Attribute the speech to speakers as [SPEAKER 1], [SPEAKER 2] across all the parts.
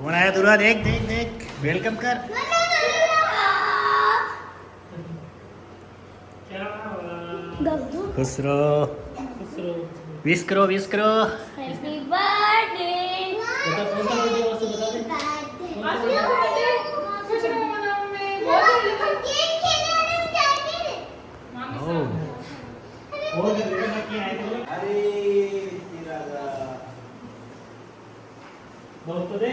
[SPEAKER 1] कौन आया दुर्गा? देख देख देख, वेलकम कर। खुश रहो, विश करो, विश करो।
[SPEAKER 2] Happy birthday.
[SPEAKER 3] बता कौन सा बर्थडे वास्तु बता दे। अरे बहुत तो दे।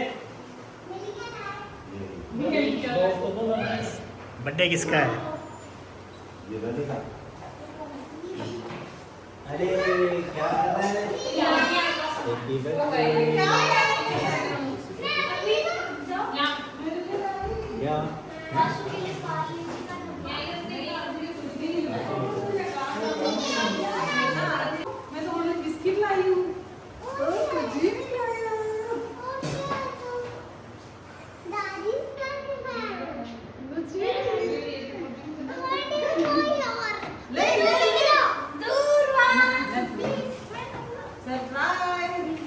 [SPEAKER 1] बर्थडे किसका है?
[SPEAKER 3] अरे क्या कर रहा है? Happy birthday. या
[SPEAKER 4] मैं तो बोले बिस्किट लाई हूँ। कुछ भी नहीं लाया। कुछ भी सरप्राइज।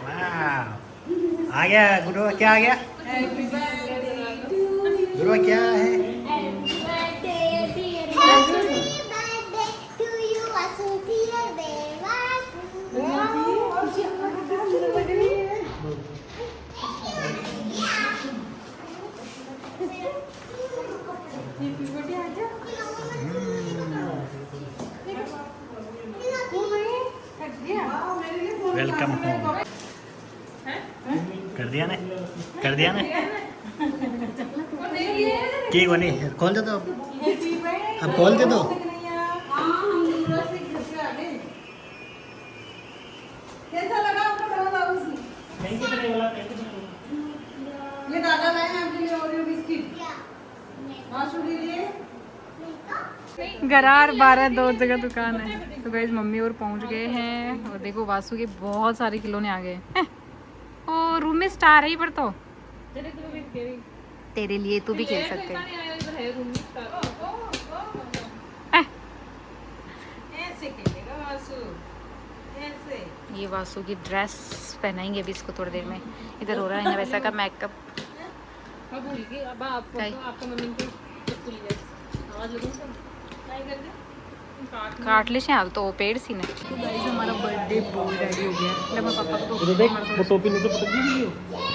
[SPEAKER 1] वाह, आ गया गुरु। क्या आ गया
[SPEAKER 4] हैप्पी बर्थडे टू
[SPEAKER 1] गुरु? क्या है? Welcome home. कर दिया ने, कर दिया ने। की बनी? खोल दे दो, अब खोल दे दो।
[SPEAKER 4] कैसा लगा आपको डबल हाउस? ये दादा लाए हैं आपके लिए ओरियो बिस्किट। आशु के लिए गरार 12 दो जगह दुकान है। तो गाइस मम्मी और पहुंच गए हैं और देखो वासु के बहुत सारे खिलौने आ गए हैं। और रूम में स्टार है ही पर तो तेरे लिए तू भी खेल सकते है। ये वासु की ड्रेस पहनाएंगे अभी इसको थोड़ी देर में। इधर हो रहा है वैसा का मेकअप। काट ले शाल तो पेड़ सी ने। तो गाइस हमारा बर्थडे बॉय रेडी हो गया। ले मैं पापा को
[SPEAKER 3] तो देख वो टोपी नीचे पटक दी।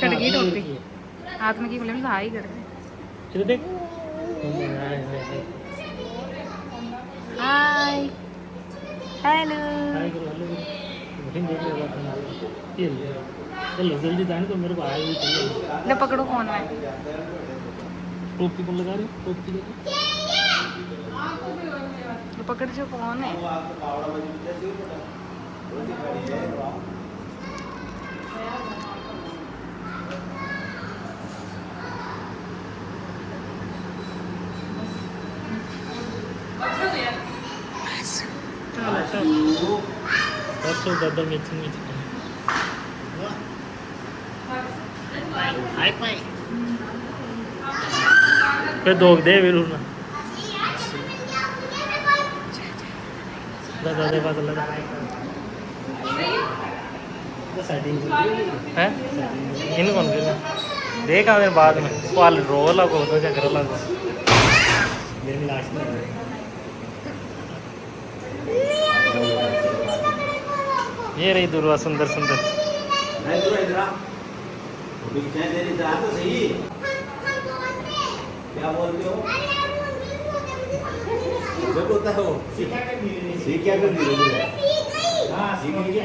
[SPEAKER 4] कट गई टोपी हाथ में की बोले हाई कर दे।
[SPEAKER 3] इधर देख।
[SPEAKER 4] Hi hello.
[SPEAKER 3] हाय करो हेलो। बठिन देख ले बात ये चलो जल्दी जाने तो मेरे को आया भी चाहिए।
[SPEAKER 4] ले पकड़ो फोन में।
[SPEAKER 3] टोपी को लगा रहे टोपी लगा।
[SPEAKER 4] तो पकड़ जो फोन है।
[SPEAKER 3] परसों दादा मीटिंग में
[SPEAKER 1] हाय पाई
[SPEAKER 3] फिर दोग दे वीरू ना दादा दे बात लगा है इन कौन के देखा मैं बाद में पाल रो लगो तो क्या कर लगो
[SPEAKER 1] मेरी लास्ट में
[SPEAKER 3] ये रही दुर्वा सुंदर सुंदर।
[SPEAKER 5] क्या बोलते हो? जब होता है वो सीख क्या कर दी हाँ सीख गई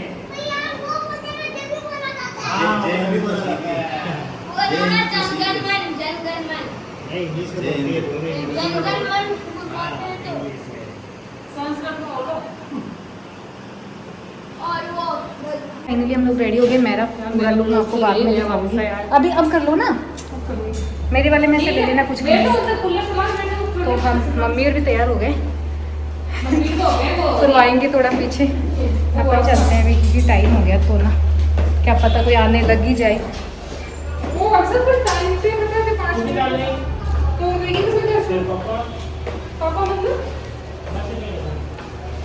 [SPEAKER 4] फाइनली हम लोग रेडी हो गए। मेरा पूरा लुक मैं आपको बाद में दिखाऊंगी। अभी अब कर लो ना मेरे वाले में से ले लेना कुछ भी। तो हम मम्मी और भी तैयार हो गए। करवाएंगे थोड़ा पीछे अपन चलते हैं अभी क्योंकि टाइम हो गया तो ना क्या पता कोई आने लग ही जाए। वो अक्सर कुछ टाइम पे मतलब 5 मिनट तो वेटिंग से पापा मतलब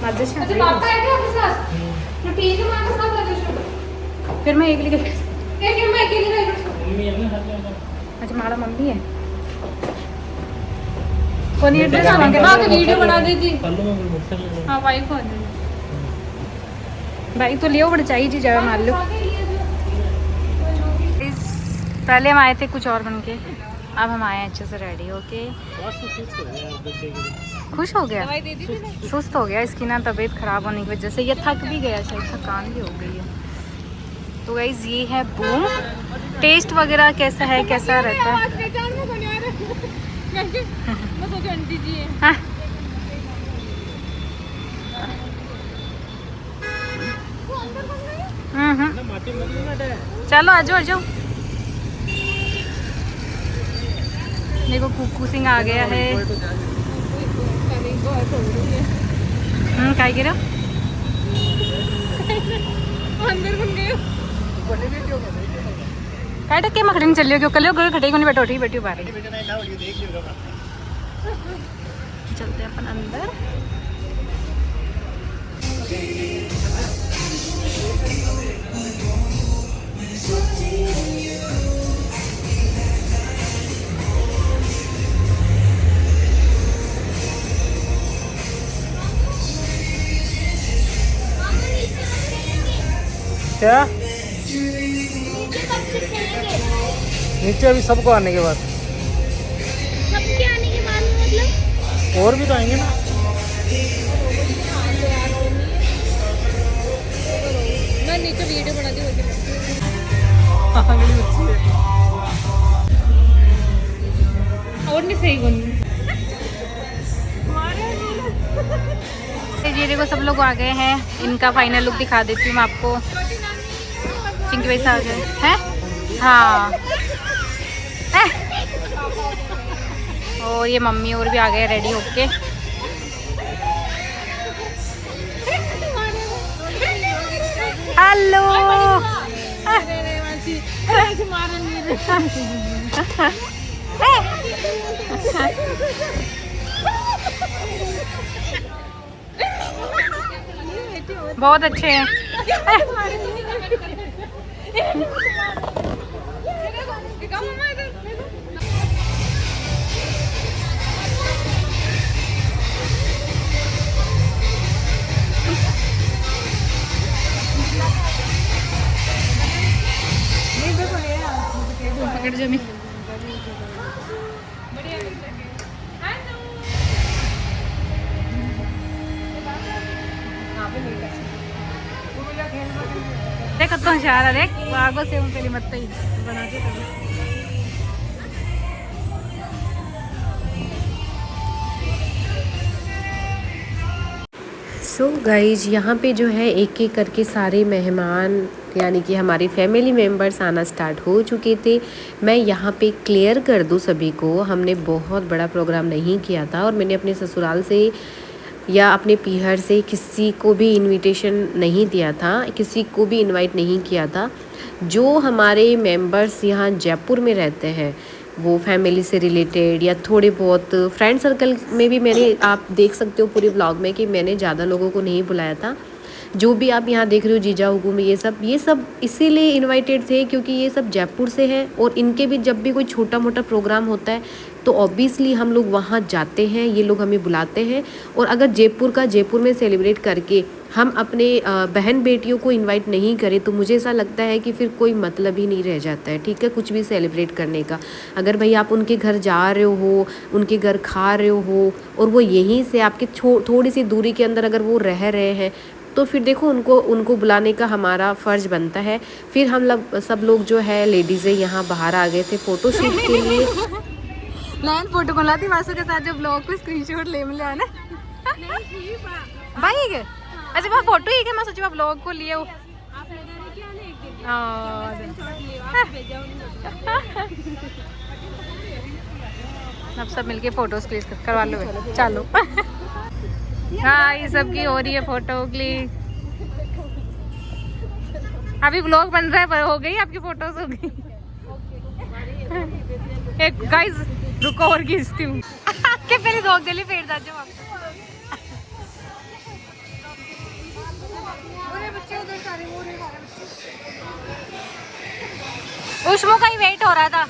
[SPEAKER 4] अच्छा पापा है क्या आपके साथ? तो ठीक है मैं आपके साथ आ जाऊँ। फिर मैं एक लेके
[SPEAKER 3] मम्मी है ना साथ में।
[SPEAKER 4] अच्छा माड़ा मम्मी है कोनी एड्रेस मांगे ना तो वीडियो बना दे जी
[SPEAKER 3] कल मैं मोटरसाइकिल
[SPEAKER 4] हां भाई को भाई तो लियो बड़ा चाहिए जी जगह मान लो पहले हम आए थे कुछ और बन के अब हम आए हैं अच्छे से रेडी होके खुश हो गया सुस्त हो गया इसकी ना तबीयत खराब होने की वजह से ये थक भी गया शायद थकान भी हो गई है तो गाइस ये है बूम टेस्ट वगैरह कैसा है कैसा रहता है हाँ। चलो आ जाओ देखो कुकू सिंह आ गया है क्या गिरा काय टक्के मखड़ी चलियो क्यों कलियो खटे को नहीं बैठो ठीक बैठी बारे चलते हैं अपन अंदर
[SPEAKER 3] क्या नीचे अभी सबको आने के बाद
[SPEAKER 2] सबके आने के बाद मतलब
[SPEAKER 3] और भी तो आएंगे ना
[SPEAKER 4] मैं नीचे वीडियो बना दी और नहीं सही बनी ये देखो सब लोग आ गए हैं इनका फाइनल लुक दिखा देती हूँ मैं आपको चिंकी भाई आ गए हैं हाँ और ये मम्मी और भी आ गए रेडी होके हेलो बहुत अच्छे हैं पकड़ जमी देख तो होशियार है देख आगो से उन पहली मत ही बना के
[SPEAKER 6] सो गाइज यहाँ पे जो है एक एक करके सारे मेहमान यानी कि हमारे फैमिली मेम्बर्स आना स्टार्ट हो चुके थे। मैं यहाँ पे क्लियर कर दूँ सभी को, हमने बहुत बड़ा प्रोग्राम नहीं किया था और मैंने अपने ससुराल से या अपने पीहर से किसी को भी इनविटेशन नहीं दिया था, किसी को भी इनवाइट नहीं किया था। जो हमारे मेंबर्स यहाँ जयपुर में रहते हैं वो फैमिली से रिलेटेड या थोड़े बहुत फ्रेंड सर्कल में भी मैंने, आप देख सकते हो पूरे ब्लॉग में कि मैंने ज़्यादा लोगों को नहीं बुलाया था। जो भी आप यहाँ देख रहे हो जीजा हुकुम ये सब इसीलिए इनवाइटेड थे क्योंकि ये सब जयपुर से हैं और इनके भी जब भी कोई छोटा मोटा प्रोग्राम होता है तो ऑब्वियसली हम लोग वहाँ जाते हैं, ये लोग हमें बुलाते हैं। और अगर जयपुर में सेलिब्रेट करके हम अपने बहन बेटियों को इनवाइट नहीं करें तो मुझे ऐसा लगता है कि फिर कोई मतलब ही नहीं रह जाता है, ठीक है, कुछ भी सेलिब्रेट करने का। अगर भाई आप उनके घर जा रहे हो, उनके घर खा रहे हो और वो यहीं से आपके थोड़ी सी दूरी के अंदर अगर वो रह रहे हैं तो फिर देखो उनको बुलाने का हमारा फ़र्ज़ बनता है। फिर हम सब लोग जो है लेडीज़ें यहाँ बाहर आ गए थे फ़ोटो शूट के लिए।
[SPEAKER 4] लाइन फोटो को लाती मासू के साथ जो ब्लॉग को स्क्रीनशॉट ले मिला ना भाई के अच्छा वहाँ फोटो ही के मैं सोची ब्लॉग को लिए अब सब मिलके फोटोज क्लिक करवा लो चलो। हाँ ये सब की हो रही है फोटो क्लिक, अभी ब्लॉग बन रहा है पर हो गई आपकी फोटोज हो गई। एक गाइस रुको और खींचती हूँ के पहले दो गली पेड़ जाते हो उष्मो का ही वेट हो रहा था।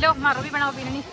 [SPEAKER 4] लो मारो भी बनाओ पीने नहीं।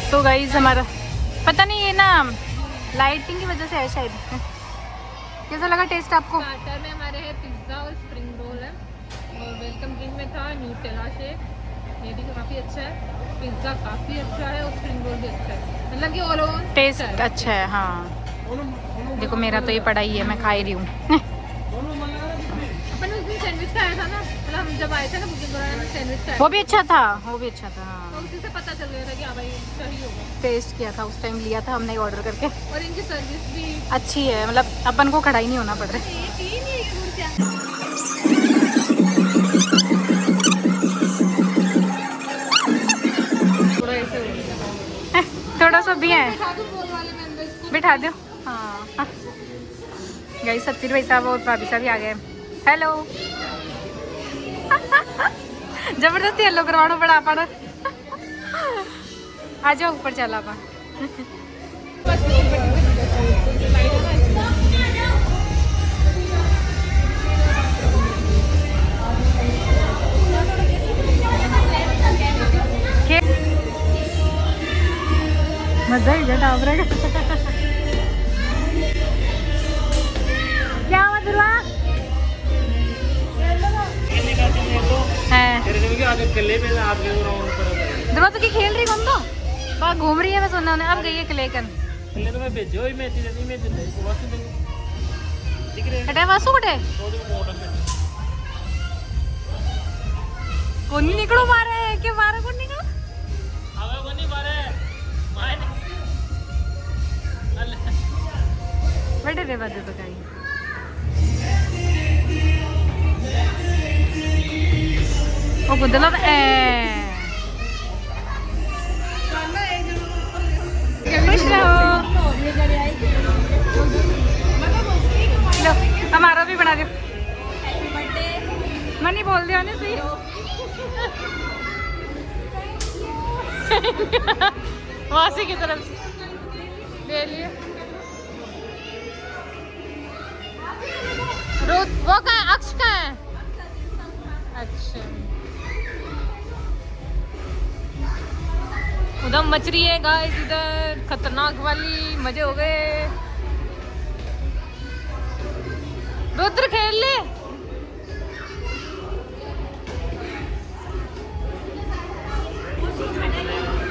[SPEAKER 4] तो गाइस हमारा पता नहीं ये ना लाइटिंग की वजह से है शायद। कैसा लगा टेस्ट आपको?
[SPEAKER 7] स्टार्टर में हमारे है पिज्ज़ा और स्प्रिंग रोल है, और वेलकम ड्रिंक में था न्यूटेला शेक, ये भी काफ़ी अच्छा है। पिज्ज़ा काफ़ी अच्छा है और स्प्रिंग रोल भी अच्छा है, मतलब कि ऑल ओवर
[SPEAKER 4] टेस्ट अच्छा है। हाँ देखो मेरा तो ये पड़ा ही है, मैं खा ही रही हूँ।
[SPEAKER 7] अपन उस दिन सैंडविच खाया था ना, मतलब हम जब आए थे ना बुकिंग कराने में सैंडविच खाया,
[SPEAKER 4] वो भी अच्छा था, वो भी अच्छा था। हाँ
[SPEAKER 7] तो उसी से पता चल गया था कि हाँ भाई सही होगा।
[SPEAKER 4] टेस्ट किया था उस टाइम, लिया था हमने ऑर्डर करके।
[SPEAKER 7] और इनकी सर्विस भी
[SPEAKER 4] अच्छी है, मतलब अपन को खड़ा ही नहीं होना पड़ रहा है। थोड़ा सा भी है, बिठा दो। हाँ गाइस सत्तिर भाई साहब और भाभी साहब भी आ गए। हेलो। जबरदस्ती हेलो करवाना पड़ा अपन। आ जाओ ऊपर चला अपन। मजा ही जटा आप रहेगा। क्या हुआ दुर्वा? दुर्वा तो की खेल रही कौन तो? बाहर घूम रही है, मैं सुना अब गई है क्लेकन।
[SPEAKER 3] तो मैं भेजो ही मैं चीज़ नहीं मैं चीज़ नहीं वासु दिख रहे
[SPEAKER 4] कटे वासु कटे कौन नहीं निकलो मारे के मारे कौन निकलो
[SPEAKER 3] आगे कौन नहीं मारे मारे
[SPEAKER 4] बड़े रे बात तो कहीं ओ गुदला ए खुश रहो। लो हमारा भी बना दो। मनी बोल दिया ना सही। वासी की तरफ ले लिए। रोज वो कहाँ है? अक्ष कहाँ है? अच्छा उधर मच रही है गाइस, इधर खतरनाक वाली। मजे हो गए। रुद्र खेल ले।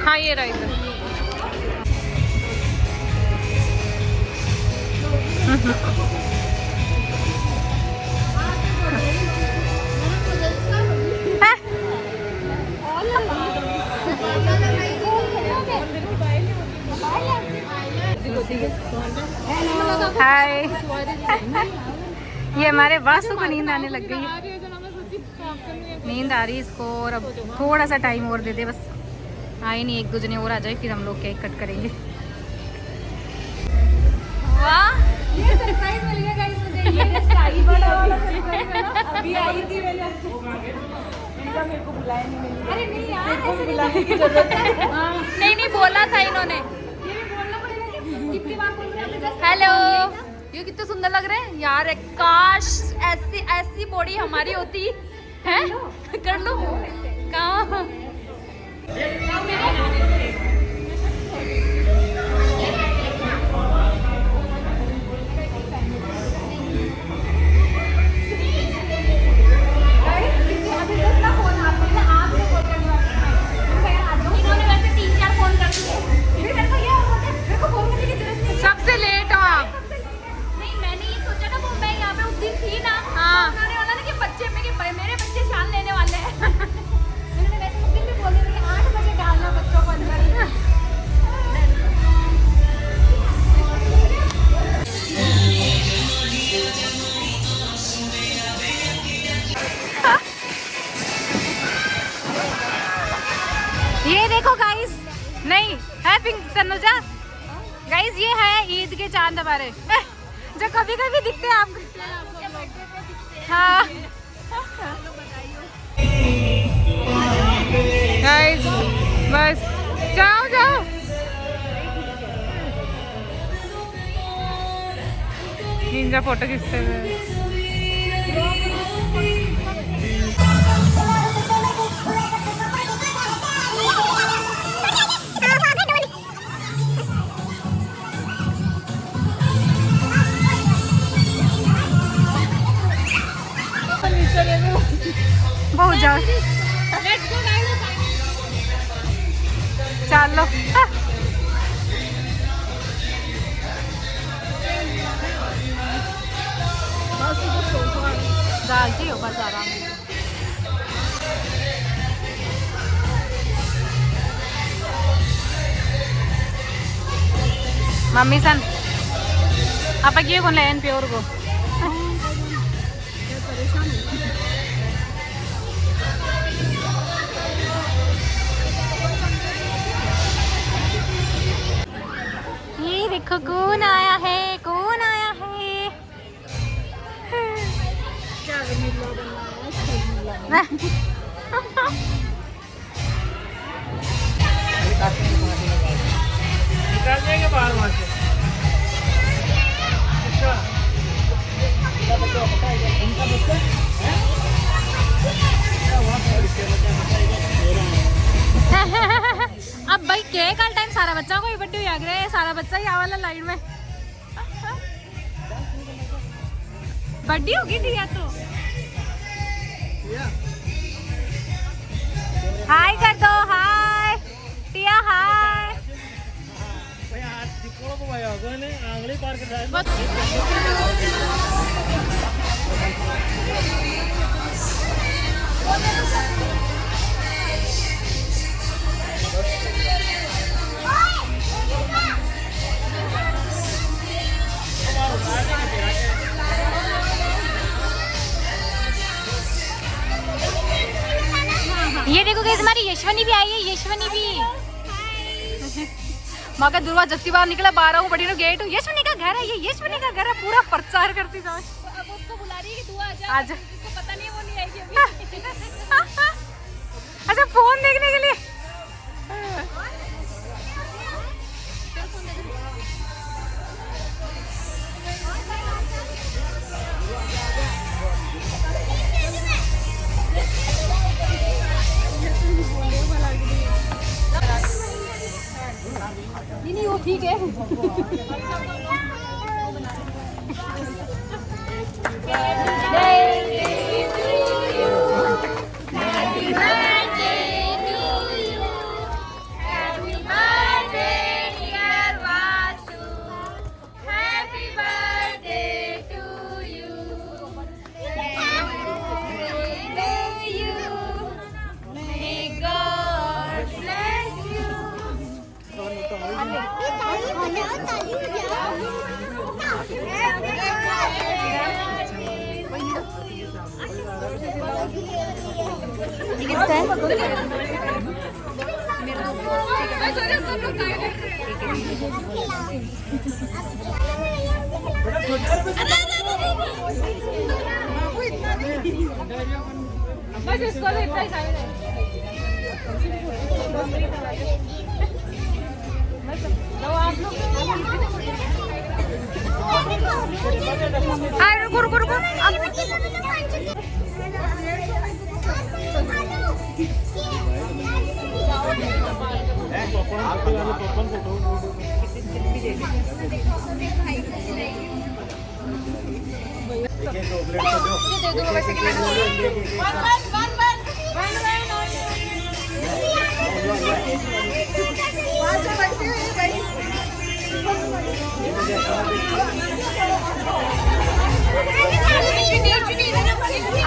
[SPEAKER 4] हाँ ये रहा इधर। हाय। ये हमारे वासु को नींद आने लग गई है। नींद आ रही है इसको, और अब थोड़ा सा टाइम और दे दे बस। आए नहीं, एक दो जने और आ जाए फिर हम लोग केक कट करेंगे। वाह ये सरप्राइज मिल गया गाइस मुझे। ये स्टाइल बड़ा वाला सरप्राइज है ना, अभी आई थी मैंने आपको मेरे को बुलाया नहीं मैंने। अरे नहीं यार ऐसे बुलाने की जरूरत है। नहीं बोला था इन्होंने। ये भी बोलना पड़ेगा कि कितनी बार बोल रहे हैं। हेलो ये कितने सुंदर लग रहे हैं यार। काश ऐसी बॉडी हमारी होती है। कर लो कहाँ के चांद हमारे जो कभी कभी दिखते हैं आपको। हाँ गाइस बस जाओ जाओ। निंजा फोटो खींचते हुए। बहुत जाओ चलो। डालती हो बस आराम से। मम्मी सन आप ये कौन लेन प्योर को ये देखो कौन आया है, कौन आया है।
[SPEAKER 3] निकाल देंगे बाहर वहाँ से।
[SPEAKER 4] अब भाई के कल टाइम सारा बच्चा को बड्डे हुआ है, सारा बच्चा ही आवाला लाइन में बड्डी होगी थी या तो। हाय कर दो, हाय टिया, हाय।
[SPEAKER 3] आंगली पार कर
[SPEAKER 4] ये देखो गाइस हमारी यशवनी भी आई है, यशवनी भी। मगर दुर्वा जत्ती बाहर निकला 12 बड़ी गेट। यशवनी का घर है ये, यशवनी का घर है। पूरा प्रचार करती जाओ।
[SPEAKER 2] अब उसको बुला रही है कि तू आ जा।
[SPEAKER 4] आज
[SPEAKER 2] इसको पता नहीं वो नहीं आएगी अभी।
[SPEAKER 4] अच्छा फोन देखने के लिए।
[SPEAKER 2] नहीं वो ठीक है।
[SPEAKER 7] बस इसको भी इतना ही चाहिए।
[SPEAKER 4] रुको रुको रुको।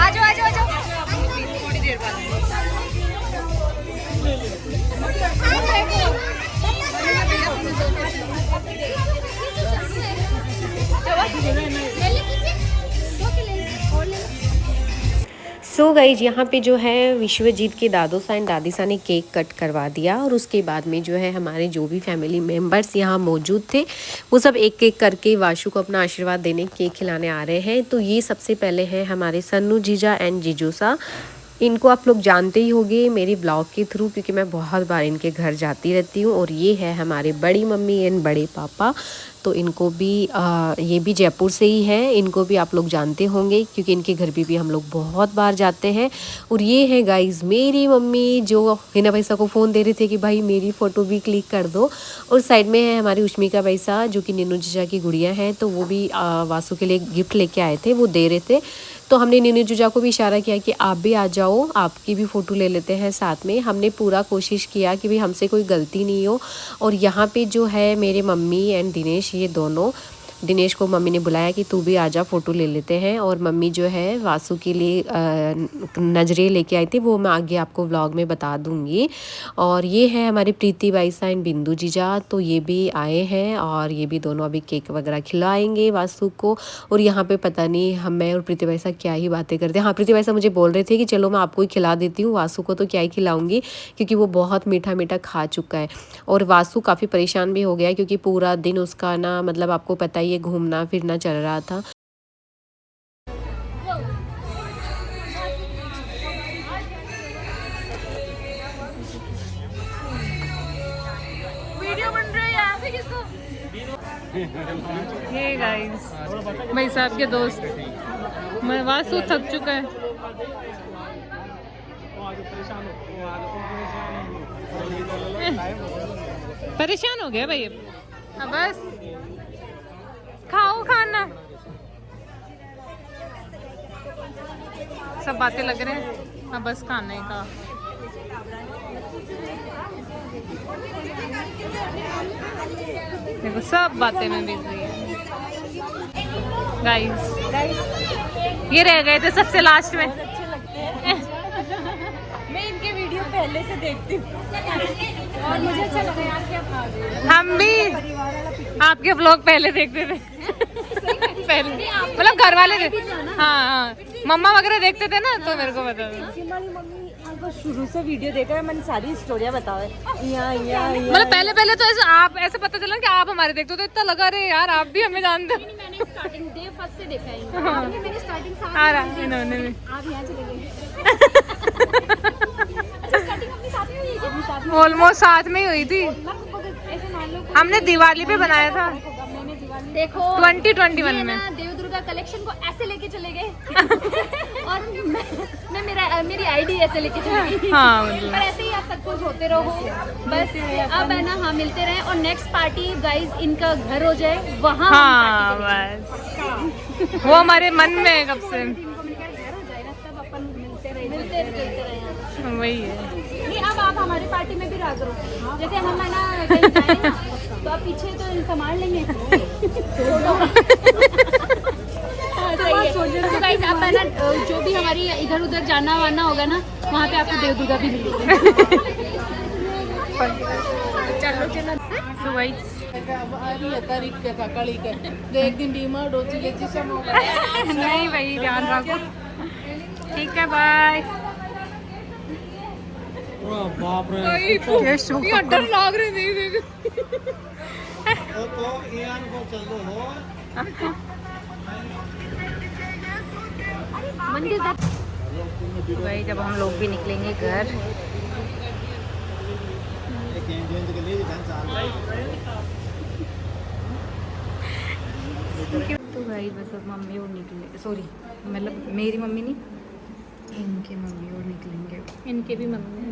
[SPEAKER 4] आजो आजो आजो। थोड़ी देर बाद
[SPEAKER 6] सो गाइज यहाँ पे जो है विश्वजीत के दादू सा एंड दादी सा ने केक कट करवा दिया और उसके बाद में जो है हमारे जो भी फैमिली मेम्बर्स यहाँ मौजूद थे वो सब एक एक करके वाशु को अपना आशीर्वाद देने केक खिलाने आ रहे हैं। तो ये सबसे पहले है हमारे सन्नू जीजा एंड जीजू सा। इनको आप लोग जानते ही होंगे मेरे ब्लॉग के थ्रू, क्योंकि मैं बहुत बार इनके घर जाती रहती हूँ। और ये है हमारे बड़ी मम्मी एंड बड़े पापा, तो इनको भी ये भी जयपुर से ही है, इनको भी आप लोग जानते होंगे क्योंकि इनके घर भी हम लोग बहुत बार जाते हैं। और ये है गाइस मेरी मम्मी जो हिना भैसा को फ़ोन दे रहे थे कि भाई मेरी फ़ोटो भी क्लिक कर दो। और साइड में है हमारी उष्मिका भैसा जो कि नीनू जीजा की गुड़िया है, तो वो भी वासु के लिए गिफ्ट लेके आए थे, वो दे रहे थे। तो हमने नीनू जीजा को भी इशारा किया कि आप भी आ जाओ, आपकी भी फ़ोटो ले लेते हैं साथ में। हमने पूरा कोशिश किया कि भाई हमसे कोई गलती नहीं हो। और यहाँ पे जो है मेरे मम्मी एंड दिनेश, ये दोनों, दिनेश को मम्मी ने बुलाया कि तू भी आजा फ़ोटो ले लेते हैं। और मम्मी जो है वासु के लिए नजरे लेके आई थी, वो मैं आगे आपको व्लॉग में बता दूंगी। और ये है हमारी प्रीति बाईसा एंड बिंदु जीजा, तो ये भी आए हैं और ये भी दोनों अभी केक वगैरह खिलाएंगे वासु को। और यहाँ पे पता नहीं हम मैं और प्रीति बाईसा क्या ही बातें करते हैं। हाँ, प्रीति बाईसा मुझे बोल रहे थे कि चलो मैं आपको ही खिला देती हूँ, वासु को तो क्या ही खिलाऊंगी क्योंकि वो बहुत मीठा मीठा खा चुका है। और वासु काफ़ी परेशान भी हो गया क्योंकि पूरा दिन उसका ना, मतलब आपको पता ही, ये घूमना फिरना चल रहा था।
[SPEAKER 7] वीडियो बन रही है यहाँ पे किसको? ये गाइस भाई साहब के दोस्त, मैं वासु थक चुका है। परेशान हो गया भाई अब बस खाओ खाना। सब बातें लग रहे हैं, अब बस खाने का। देखो सब बातें में बिजी है गाइस। ये रह गए थे सबसे लास्ट में।
[SPEAKER 2] मैं इनके वीडियो पहले से देखती हूँ और मुझे अच्छा लगा यार कि
[SPEAKER 7] हम भी आपके ब्लॉग पहले देखते थे। पहले मतलब घर वाले थे, हाँ मम्मा वगैरह देखते थे ना, तो मेरे को पता था।
[SPEAKER 2] मम्मी शुरू से वीडियो देखा है, मैंने सारी स्टोरियाँ बताओ है।
[SPEAKER 7] मतलब पहले तो ऐसे आप ऐसे पता चला कि आप हमारे देखते हो, तो इतना लगा रहे यार आप भी हमें जानते हो।
[SPEAKER 2] मैंने स्टार्टिंग डे फर्स्ट से देखा है।
[SPEAKER 7] हाँ।
[SPEAKER 2] मैंने स्टार्टिंग
[SPEAKER 7] आ रहा इन्होंने भी।
[SPEAKER 2] आप यहाँ चले गए। अच्छा स्टार्टिंग अपनी साथ में हुई है क्या? साथ में
[SPEAKER 7] ऑलमोस्ट साथ में ही हुई थी।
[SPEAKER 2] ऐसे मान लो
[SPEAKER 7] हमने दिवाली पे बनाया था
[SPEAKER 2] देखो
[SPEAKER 7] 2021 में।
[SPEAKER 2] देव दुर्गा कलेक्शन को ऐसे लेके चले गए और मैं मेरी आईडी ऐसे लेके चली गई।
[SPEAKER 7] हाँ मतलब
[SPEAKER 2] पर ऐसे ही आप सब कुछ होते रहो बस। अब है ना, हाँ मिलते रहे और नेक्स्ट पार्टी गाइज इनका घर हो जाए वहाँ।
[SPEAKER 7] हाँ बस वो हमारे मन में है कब से।
[SPEAKER 2] घर हो जाए ना तब अपन मिलते रहे।
[SPEAKER 7] वही है।
[SPEAKER 2] नहीं अब आप हमारी पार्टी में भी रहा करो, जैसे हम है ना कहीं जाए ना तो आप पीछे तो संभाल लेंगे। हाँ, सही है। तो गाइस आप है ना जो भी हमारी इधर उधर जाना वाना होगा ना, वहाँ पे आपको देव दुर्गा भी मिलेगी। चलो
[SPEAKER 7] तो वही
[SPEAKER 2] एक दिन डीमार्ट हो
[SPEAKER 7] नहीं भाई, ध्यान रखो। ठीक है, बाय।
[SPEAKER 3] बाप रे,
[SPEAKER 7] ये डर लग रहे नहीं।
[SPEAKER 5] तो ईयान को चलो हो।
[SPEAKER 6] भाई जब हम लोग भी निकलेंगे घर,
[SPEAKER 4] तो भाई बस अब मम्मी और निकले, सॉरी मतलब मेरी मम्मी नहीं, इनके मम्मी और निकलेंगे।
[SPEAKER 7] इनके भी मम्मी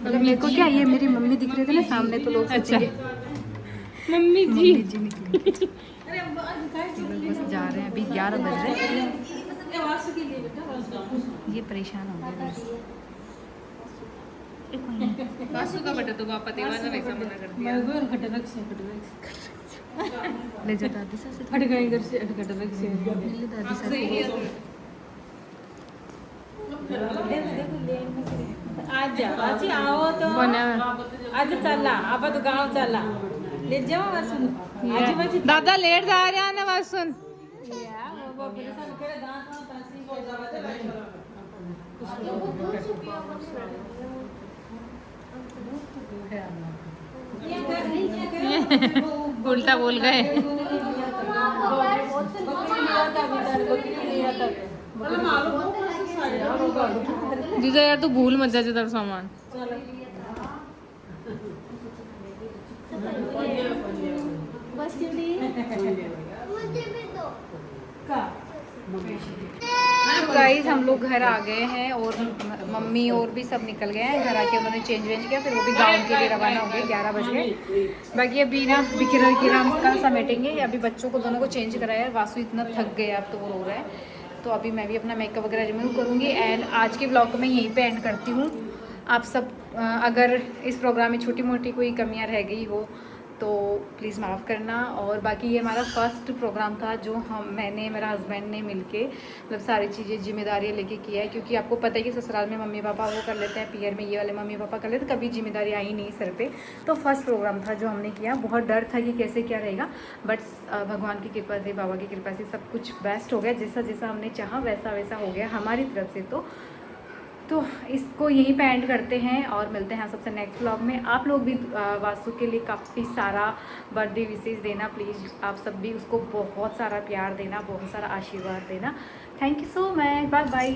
[SPEAKER 4] मतलब मेरे को क्या, ये मेरी मम्मी दिख रहे थे ना सामने, तो लोग सोचेंगे
[SPEAKER 7] मम्मी जी
[SPEAKER 4] निकलेंगे। बस जा रहे हैं, अभी 11 बज रहे हैं। ये परेशान हो गया बस।
[SPEAKER 7] वासु का बटा तो पापा देवाना वैसा मना कर दिया।
[SPEAKER 4] ले जा दादी से
[SPEAKER 7] हट गए इधर से, हट से।
[SPEAKER 4] ले दादी से।
[SPEAKER 8] आजा बाची आओ तो आज चला आप तो गांव चला ले जाओ वासुन आज बाची
[SPEAKER 7] दादा लेट जा रहे हैं ना वासुन। उल्टा बोल गए। जीजा यार तू भूल मत जा तेरा सामान।
[SPEAKER 4] गाइस हम लोग घर आ गए हैं और मम्मी और भी सब निकल गए हैं। घर आके उन्होंने चेंज वेंज किया, फिर वो भी गाँव के लिए रवाना हो गए। 11 बज गए। बाकी अभी ना बिकिरा का समेटेंगे। अभी बच्चों को दोनों को चेंज कराया। वासु इतना थक गया अब तो वो रो रहा है। तो अभी मैं भी अपना मेकअप वगैरह रिमूव करूँगी। एंड आज के ब्लॉग को मैं यहीं पे एंड करती हूँ। आप सब अगर इस प्रोग्राम में छोटी मोटी कोई कमियाँ रह गई हो तो प्लीज़ माफ़ करना। और बाकी ये हमारा फर्स्ट प्रोग्राम था जो मैंने मेरा हस्बैंड ने मिलके मतलब सारी चीज़ें जिम्मेदारियाँ लेके किया है। क्योंकि आपको पता है कि ससुराल में मम्मी पापा वो कर लेते हैं, पीयर में ये वाले मम्मी पापा कर लेते, कभी जिम्मेदारी आई नहीं सर पे। तो फर्स्ट प्रोग्राम था जो हमने किया। बहुत डर था कि कैसे क्या रहेगा, बट भगवान की कृपा से, बाबा की कृपा से सब कुछ बेस्ट हो गया। जैसा जैसा हमने चाहा वैसा वैसा हो गया हमारी तरफ से। तो इसको यहीं पे एंड करते हैं और मिलते हैं सबसे नेक्स्ट व्लॉग में। आप लोग भी वासु के लिए काफ़ी सारा बर्थडे विशेष देना प्लीज़। आप सब भी उसको बहुत सारा प्यार देना, बहुत सारा आशीर्वाद देना। Thank you so much. Bye bye.